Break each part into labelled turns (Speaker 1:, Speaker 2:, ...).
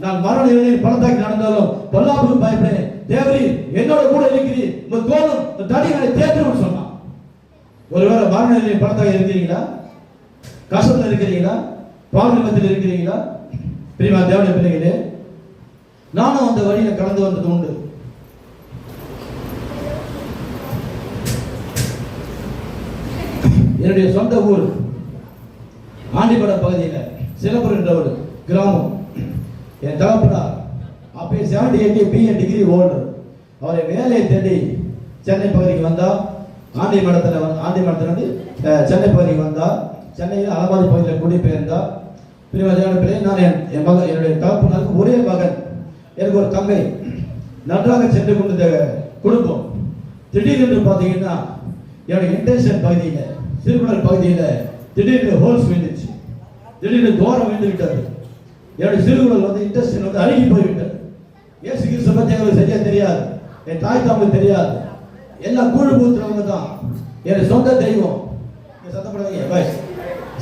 Speaker 1: நான் மரண நிலையில் பள்ளத்தாக்கி நடந்தாலும் பொல்லாப்புக்கு பயப்படேன், தேவரீர் என்னோட கூட இருக்கிறீர், உங்க கோலும் தடிகளை தேற்றுன்னு சொன்னான். ஒருவேளை மரண நிலையில் பள்ளத்தாக்கி இருக்கிறீங்களா? கஷ்டத்தில் இருக்கிறீங்களா? பாவத்தில் இருக்கிறீங்களா? பிரியமா தேவனுடைய பிள்ளைகளே, நானும் அந்த வழியில கடந்து வந்தது உண்டு. என்னுடைய சொந்த ஊர் ஆண்டிபடம் பகுதியில் சிலம்பூர் என்ற ஒரு கிராமம். என் தகப்பனார் அப்போ 78 BA டிகிரி ஹோல்டர். அவரை வேலையை தேடி சென்னை பகுதிக்கு வந்தால், ஆண்டிமடத்திலிருந்து சென்னை பகுதிக்கு வந்தால், சென்னையில் அலமாதி பகுதியில் குடிபெயர்ந்தார். பிரிவாதியான நான் என் மகன், என்னுடைய தகப்பனாருக்கு ஒரே மகன், எனக்கு ஒரு தங்கை, நன்றாக சென்று கொண்ட குடும்பம். திடீரென்று பார்த்தீங்கன்னா என்னுடைய இன்டென்ஷன் பகுதியில், சிறுகுளர் பகுதியில் திடீர்னு ஹோல்ஸ் விழுந்துச்சு, திடீர்னு தோரம் விழுந்து விட்டது. என்னுடைய சிறுகுளர் இன்டென்ஷன் அழுகி போய்விட்டது. இயேசு கிறிஸ்து பற்றி எங்களுக்கு சரியா தெரியாது, என் தாய் தாமுக்கு தெரியாது, எல்லாம் கூழு ஊத்துறவங்க தான் என்னுடைய சொந்த தெய்வம்.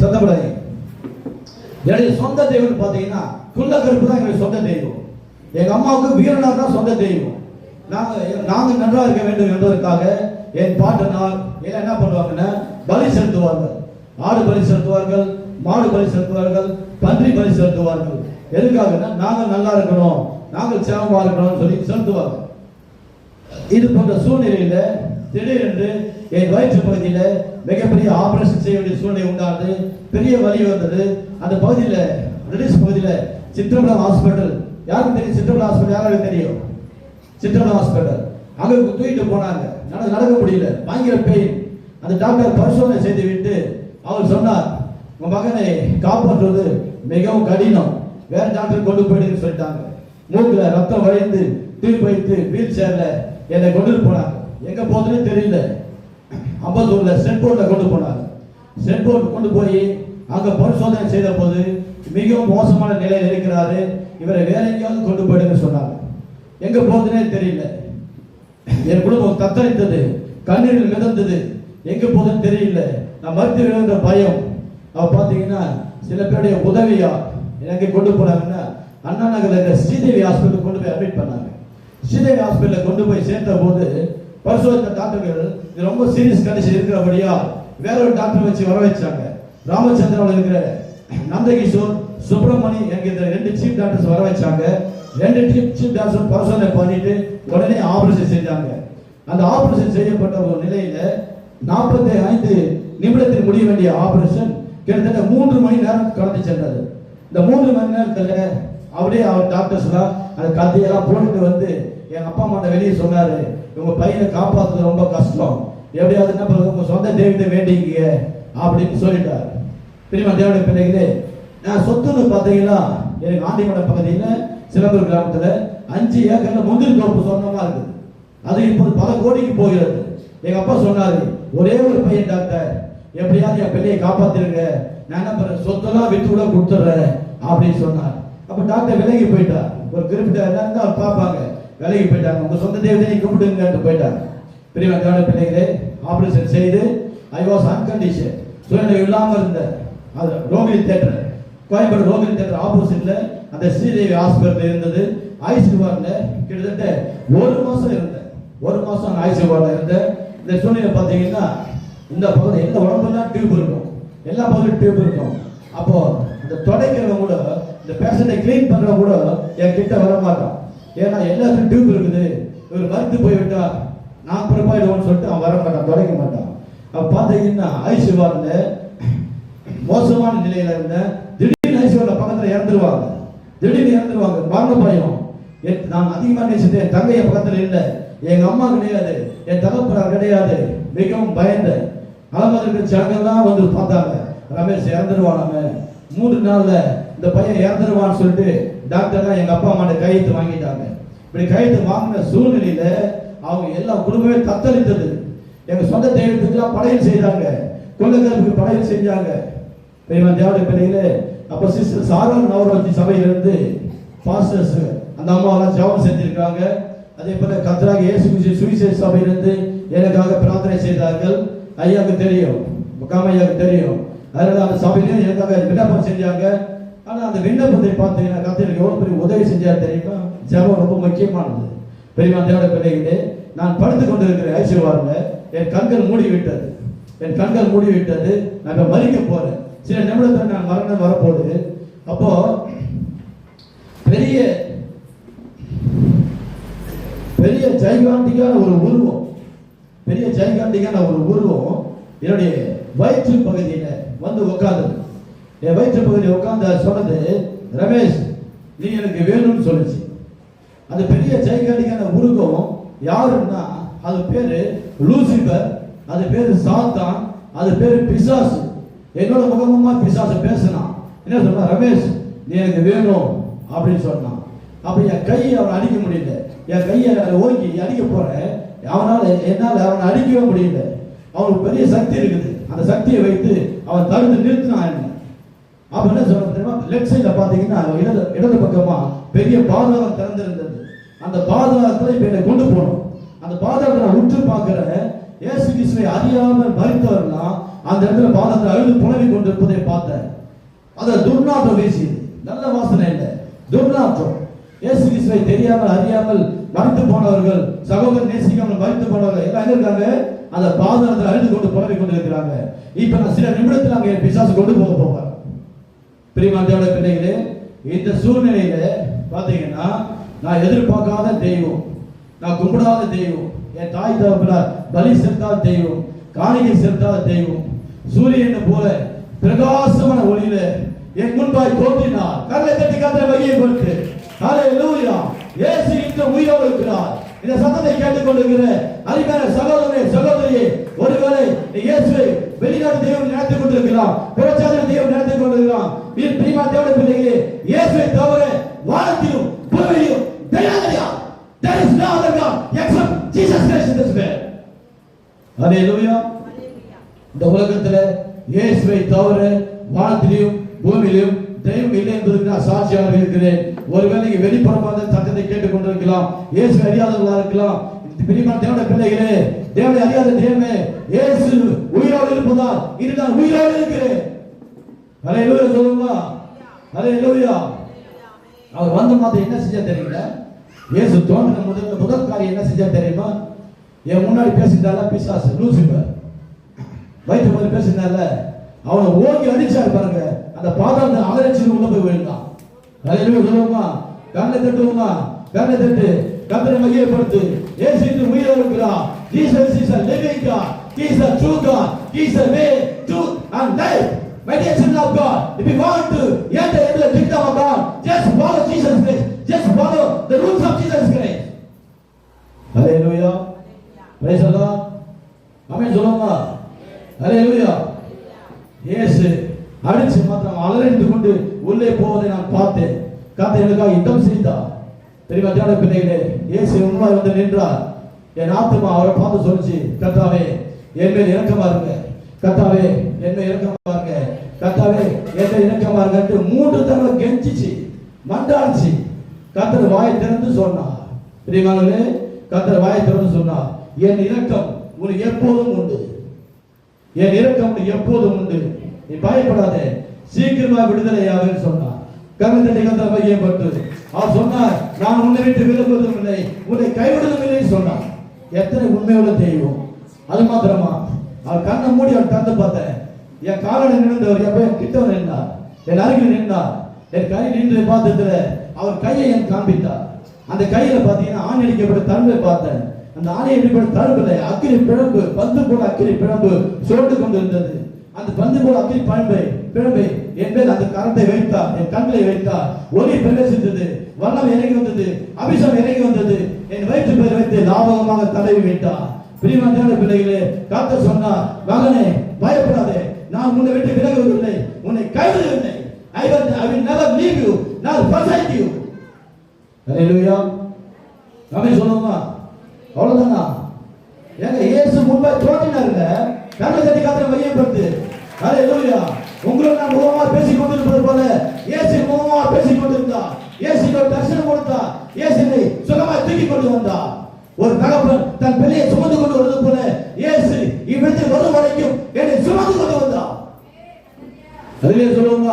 Speaker 1: சத்தப்படாதீங்க. என்னுடைய சொந்த தெய்வம் பார்த்தீங்கன்னா குள்ளக்கருப்பு தான் என்னுடைய சொந்த தெய்வம். எங்க அம்மாவுக்கு வீரனார் தான் சொந்த தெய்வம். நாங்கள் நன்றாக இருக்க வேண்டும் என்பதற்காக என் பாட்டனார் என்ன பண்ணுவாங்கன்னா பலி செலுத்துவார்கள். ஆடு பலி செலுத்துவார்கள், மாடு பலி செலுத்துவார்கள், பன்றி பலி செலுத்துவார்கள். எதுக்காகன்னா நாங்கள் நல்லா இருக்கணும், நாங்கள் சேமமா இருக்கணும்னு சொல்லி செலுத்துவார்கள். இது போன்ற சூழ்நிலையில திடீரென்று என் வயிற்று பகுதியில மிகப்பெரிய ஆபரேஷன் செய்ய வேண்டிய சூழ்நிலை உண்டானது. பெரிய வலி வந்தது. அந்த பகுதியில ரிலீஸ் பகுதியில சித்திரபுரம் ஹாஸ்பிட்டல், யாருக்கு தெரியும்? சித்திரபுரம் ஹாஸ்பிட்டல் யாருக்கு தெரியும்? சித்திரபுரம் ஹாஸ்பிட்டல் அங்க தூக்கிட்டு போனாங்க. நடக்க முடியல, பயங்கர பெயின். அந்த டாக்டர் பரிசோதனை செய்து விட்டு அவர் சொன்னார், உங்க மகனை காப்பாற்றுவது மிகவும் கடினம், வேற டாக்டர் கொண்டு போயிடுன்னு சொல்லிட்டாங்க. மூக்குல ரத்தம் வழிந்து தூக்கி வைத்து வீல் சேர்ல என்னை கொண்டு போனாங்க. எங்க போதுன்னு தெரியல. அம்பத்தூர்ல சென்ட்போர்ட்ல கொண்டு போனாங்க. சென்ட்போர்ட் கொண்டு போய் அங்க பரிசோதனை செய்த போது மிகவும் மோசமான நிலையில் இருக்கிறாரு, இவரை வேற எங்கேயாவது கொண்டு போயிடுன்னு சொன்னாங்க. எங்க போதுன்னே தெரியல. என் குடும்பம் தத்தளித்தது, கண்ணீரில் மிதந்தது, எங்க போதுன்னு தெரியல. நான் மருத்துவ பயம். அவ பாத்தீங்கன்னா சில பேருடைய உதவியா எனக்கு கொண்டு போனாங்கன்னா அண்ணா நகர்ல இருக்கிற ஸ்ரீதேவி ஹாஸ்பிட்டல் கொண்டு போய் அட்மிட் பண்ணாங்க. ஸ்ரீதேவி ஹாஸ்பிட்டல கொண்டு போய் சேர்த்த போது பரிசோதனை டாக்டர்கள் இது ரொம்ப சீரியஸ் கண்டிஷன் இருக்கிறபடியா வேற ஒரு டாக்டர் வச்சு வர வச்சாங்க. ராமச்சந்திராவில் இருக்கிற நந்தகிஷோர், சுப்பிரமணி என்கிற 2 சீஃப் டாக்டர்ஸ் வர வச்சாங்க. 2 சீஃப் டாக்டர் பரிசோதனை பண்ணிட்டு உடனே ஆபரேஷன் செஞ்சாங்க. அந்த ஆபரேஷன் செய்யப்பட்ட ஒரு நிலையில 45 நிமிடத்தில் முடிய வேண்டிய ஆபரேஷன் கிட்டத்தட்ட 3 மணி நேரம் கடந்து சென்றது. இந்த 3 மணி நேரத்துல அப்படியே அவர் டாக்டர்ஸ்லாம் அந்த கதையெல்லாம் போட்டுட்டு வந்து எங்க அப்பா அம்மா வெளியே சொன்னாரு, உங்க பையனை காப்பாற்றுறது ரொம்ப கஷ்டம், எப்படியாவது என்ன பண்ணுறது, உங்க சொந்த தெய்வத்தை வேண்டிங்க அப்படின்னு சொல்லிட்டார். பிரிமா தேவனுடைய பிள்ளைகளே, நான் சொத்துன்னு பார்த்தீங்கன்னா எனக்கு ஆண்டிமடம் பகுதியில் சிலம்பூர் கிராமத்தில் 5 ஏக்கர்ல முந்திரி தோப்பு சொந்தமா இருக்குது. அது இப்போது பல கோடிக்கு போகிறது. எங்க அப்பா சொன்னாரு, ஒரே ஒரு பையன் டாக்டர், எப்படியாவது என் பிள்ளையை காப்பாத்திருங்க, நான் என்ன பண்றேன், சொத்தெல்லாம் வித்து கூட கொடுத்துட்றேன் அப்படின்னு சொன்னார். அப்ப டாக்டர் விலகி போயிட்டார். ஒரு குறிப்பிட்ட நேரம் அவர் பார்ப்பாங்க, விலகி போயிட்டாங்க. உங்க சொந்த தெய்வத்தை கும்பிடுங்க போயிட்டாங்க. பிரிவா தேவனுடைய பிள்ளைகளே, ஆபரேஷன் செய்து ஐ வாஸ் அன்கண்டிஷன், சுயநிலை இல்லாமல் இருந்த அது ரோகிணி தியேட்டர், கோயம்பேடு ரோகிணி தியேட்டர் ஆப்போசிட்ல அந்த ஸ்ரீதேவி ஹாஸ்பிட்டல் இருந்தது. ஐசியூ வார்டுல கிட்டத்தட்ட 1 மாசம் இருந்தேன். 1 மாசம் ஐசியூ வார்டுல இருந்தேன். இந்த சூழ்நிலை பார்த்தீங்கன்னா இந்த பகுதி எந்த உடம்புலாம் டியூப் இருக்கும், எல்லா பகுதியும் டியூப் இருக்கும். அப்போ இந்த தொடைக்கிறவங்க கூட, இந்த பேஷண்டை கிளீன் பண்றவங்க கூட என் கிட்ட வர மாட்டான். ஏன்னா எல்லாத்துக்கும் டியூப் இருக்குது, இவர் மறுத்து போய்விட்டா நான் பிறப்பாயிடுவோம்னு சொல்லிட்டு அவன் வர மாட்டான், தொடைக்க மாட்டான். அப்ப பார்த்தீங்கன்னா ஐசியூ வார்டுல மோசமான நிலையில இருந்த திடீர்னு ஐசியூ வார்டுல பக்கத்துல இறந்துருவாங்க. மரண பயம். நான் அதிகமாக நேசித்தேன். என் தங்கை என் பக்கத்துல இல்லை, எங்க அம்மா கிடையாது, என் தகப்பனார் கிடையாது. மிகவும் பயந்த அலமதுக்கு ஜனங்கள்லாம் வந்து பார்த்தாங்க, ரமேஷ் இறந்துருவான், 3 நாள்ல இந்த பையன் இறந்துருவான்னு சொல்லிட்டு டாக்டர்லாம் எங்க அப்பா அம்மா கையெழுத்து வாங்கிட்டாங்க. இப்படி கையெழுத்து வாங்கின சூழ்நிலையில அவங்க எல்லா குடும்பமே தத்தளித்தது. எங்க சொந்த தெய்வத்துக்குலாம் படையல் செய்தாங்க, கொள்ளக்காரருக்கு படையல் செஞ்சாங்க. தேவனுடைய பிள்ளைகளே, அப்ப சிஸ்டர் சாரல் நவராட்சி சபையிலிருந்து பாஸ்டர்ஸ் அந்த அம்மாவெல்லாம் ஜெபம் செஞ்சிருக்காங்க. அதே போல கர்த்தராக இயேசு கிறிஸ்து சுவிசேஷ சபையிலிருந்து எனக்காக பிரார்த்தனை செய்தார்கள். ஐயாவுக்கு தெரியும், முகாமையாவுக்கு தெரியும். அதனால அந்த சபையிலும் எனக்காக விண்ணப்பம் செஞ்சாங்க. ஆனா அந்த விண்ணப்பத்தை பார்த்தீங்கன்னா கர்த்தர் எவ்வளவு பெரிய உதவி செஞ்சார் தெரியுமா? ஜெபம் ரொம்ப முக்கியமானது. பெரியமா தேவனுடைய பிள்ளைகளே, நான் படுத்துக் கொண்டிருக்கிற ஐசியூவார்ல என் கண்கள் மூடி விட்டது. நான் மறிக்க போறேன். சில நிமிடத்தில் நான் மரணம் வரப்போகுது. அப்போ பெரிய ஜைகாண்டிக்கான ஒரு உருவம் என்னுடைய வயிற்று பகுதியில வந்து உட்கார்ந்தது. என் வயிற்று பகுதியில் உட்கார்ந்து சொன்னது, ரமேஷ் நீ எனக்கு வேணும்னு சொல்லுச்சு. அந்த பெரிய ஜைகாண்டிக்கான உருவம் யாருன்னா, அது பேரு லூசிபர், அது பேரு சாத்தான், அது பேரு பிசாசு. என்னோட முகமுமா பிசாசு பேசினான். என்ன சொன்னா, ரமேஷ் நீ எனக்கு வேணும் அப்படின்னு சொன்னான். அப்ப என் கையை அவனை அடிக்க முடியல. என் கையை ஓங்கி அடிக்க போறேன், என்னால அவனை அடிக்கவே முடியல. அவனுக்கு பெரிய சக்தி இருக்குது. அந்த சக்தியை வைத்து அவன் தடுத்து நிறுத்தினான் என்ன. அப்ப என்ன சொல்ற தெரியுமா, லெஃப்ட் சைட்ல பாத்தீங்கன்னா இடது பக்கமா பெரிய பாதாளம் திறந்திருந்தது. அந்த பாதாளத்துல இப்ப என்னை கொண்டு போகணும். அந்த பாதாளத்தை நான் உற்று பார்க்கிறேன். இயேசு கிறிஸ்துவை அறியாமல் மரித்தவர்லாம் அந்த இடத்துல பாதாளத்தை அழுது புலவி கொண்டிருப்பதை பார்த்தேன். அத துர்நாற்றம் வீசியது. நல்ல வாசனை இல்லை, துர்நாற்றம். இயேசு கிறிஸ்துவை தெரியாமல் அறியாமல் மரித்து போனவர்கள், சகோதரன் நேசிக்காமல் மரித்து போனவர்கள் எல்லாம் இருக்காங்க, அந்த பாதாளத்தில் அழுது கொண்டு புலவி கொண்டு இருக்கிறாங்க. இப்ப நான் சில நிமிடத்தில் அங்கே பிசாசு கொண்டு போவார். பிரியமானவர்களே, பிள்ளைகளே, இந்த சூழ்நிலையில பாத்தீங்கன்னா நான் எதிர்பார்க்காத தெய்வம், நான் கும்பிடாத தெய்வம், என் தாய் தகப்பனார் பலி செலுத்தாத தெய்வம், காணிக்கை செலுத்தாத தெய்வம், சூரியன் போல பிரகாசமான ஒளியில என் முன்பாய் தோன்றினார். கர்லை தட்டி கர்த்தரை மகிமைப்படுத்து. ஹல்லேலூயா. இயேசு இன்று உயிரோடு இருக்கிறார். இந்த சத்தத்தை கேட்டுக்கொண்டிருக்கிற அருமையான சகோதரனே, சகோதரியே, ஒருவேளை இயேசுவை வெளிநாட்டு தெய்வம் நினைத்துக் கொண்டிருக்கலாம், பிரச்சார தெய்வம் நினைத்துக் கொண்டிருக்கலாம். பிரியமான தேவனுடைய பிள்ளைகளே, இயேசுவை தவிர வானத்திலும் பூமியிலும் there is no other God except Jesus Christ in this world. ஹல்லேலூயா. இந்த உலகத்துல இயேசுவை தவிர வானத்திலும் பூமியிலும் தெய்வம் இல்லை என்பதற்கு நான் சாட்சியாக இருக்கிறேன். ஒருவேளை நீங்க வெளிப்புறமாக சத்தத்தை கேட்டுக் கொண்டிருக்கலாம், இயேசு அறியாதவர்களா இருக்கலாம். பிரியமான தேவனுடைய பிள்ளைகளே, தேவனை அறியாத தெய்வமே, இயேசு உயிரோடு இருப்பதால் இன்று நான் உயிரோடு இருக்கிறேன். ஹல்லேலூயா சொல்லுங்க. ஹல்லேலூயா. அவர் வந்து மாத்த என்ன செஞ்சா தெரியல? இயேசு தோன்றின முதல் காரியம் என்ன செஞ்சா தெரியுமா? என் முன்னாடி பேசிட்டால பிசாசு லூசிபர், வயிற்று போது பேசினால அவனை ஓங்கி அடிச்சாரு பாருங்க. அந்த பாதாளத்தை அலறச்சி உள்ள போய் விழுந்தான். ஹல்லேலூயா சொல்லுங்க. கண்ணை தட்டுவோமா? கண்ணை தட்டு கர்த்தரை மகிமைப்படுத்து. இயேசு இன்று உயிரோடு இருக்கிறார். Jesus is a living God. He is a true God. He is the way, truth and life. My dear children of God, if you want to enter into the kingdom of God, just follow Jesus Christ. Just follow the rules of Jesus Christ. Hallelujah. Praise the Lord. Amen சொல்லுங்க. Hallelujah. இயேசு அடிச்சு மாத்திரம் அலறிந்து கொண்டு உள்ளே போவதை நான் பார்த்தேன். கர்த்தர் எனக்காக யுத்தம் செய்தார். தெரியுமா தேவனுடைய பிள்ளைகளே, இயேசு முன்னாடி வந்து நின்றார். என் ஆத்துமா அவரை பார்த்து சொல்லுச்சு, கர்த்தாவே என் மேல் இரக்கமா இருங்க, கர்த்தாவே என் மேல் இரக்கமா இருங்க, கர்த்தாவே என் மேல் இரக்கமா இருங்க. 3 தடவை கெஞ்சிச்சு, மண்டாடிச்சு. கர்த்தர் வாயை திறந்து சொன்னார். பிரியமானவர்களே, கர்த்தர் வாயை திறந்து சொன்னார், என் இரக்கம் உனக்கு எப்போதும் உண்டு, என் இரக்கம் உனக்கு எப்போதும் உண்டு, நீ பயப்படாதே, சீக்கிரமா விடுதலையாவேன்னு சொன்னார். கர்த்தரை கர்த்தர் மகிமைப்பட்டு அவர் சொன்னார், நான் உன்னை விட்டு விலகுவதும் இல்லை, உன்னை கைவிடுவதும் இல்லை சொன்னார். எத்தனை உண்மையுள்ள தெய்வம்! அது மாத்திரமா, அவர் கண்ணை மூடி அவர் திறந்து பார்த்தேன். என் காலனை நின்றவர் எப்ப கிட்ட நின்றார், என் அருகில் நின்றார். என் கை நின்று பார்த்ததுல அவர் கையை என் காண்பித்தார். அந்த கையில பாத்தீங்கன்னா ஆணி அடிக்கப்பட்ட தழும்பை பார்த்தேன். அந்த ஆணி அடிக்கப்பட்ட தழும்புல அக்கினி பிழம்பு, பந்து போல அக்கினி பிழம்பு சோர்ந்து கொண்டு இருந்தது. அந்த பந்து போல அக்கினி பிழம்பை என் மேல் அந்த கரத்தை வைத்தார், என் கண்களை வைத்தார். ஒளி பிரவேசித்தது, வண்ணம் இறங்கி வந்தது, அபிஷேகம் இறங்கி வந்தது. என் வயிற்று பேர் வைத்து லாபகமாக தடவி வைத்தார். பிரியமான பிள்ளைகளே, கர்த்தர் சொன்னார், மகனே பயப்படாதே, நான் உன்னை விட்டு விலகுவதில்லை, உன்னை கைவிடவில்லை. I will never leave you, nor forsake you. Hallelujah. ஆமென் சொல்லுங்க. அவ்வளவுதானா? ஏங்க இயேசு முன்பே தோன்றினார்ல, கண்ணை தட்டி கர்த்தரை மகிமைப்படுத்து. ஹல்லேலூயா. உங்களோட நான் முகமா பேசிக் கொண்டிருப்பது போல இயேசு முகமா பேசிக் கொண்டிருந்தார். இயேசுக்கு தரிசனம் கொடுத்தார். இயேசுவை சுகமாய் தூக்கி கொண்டு வந்தார். ஒரு தகப்பன் தன் பிள்ளையை சுமந்து கொண்டு வருவது போல இயேசு இவ்விடத்தில் வரும் வரைக்கும் என்னை சுமந்து கொண்டு வந்தார். ஹல்லேலூயா சொல்லுங்க.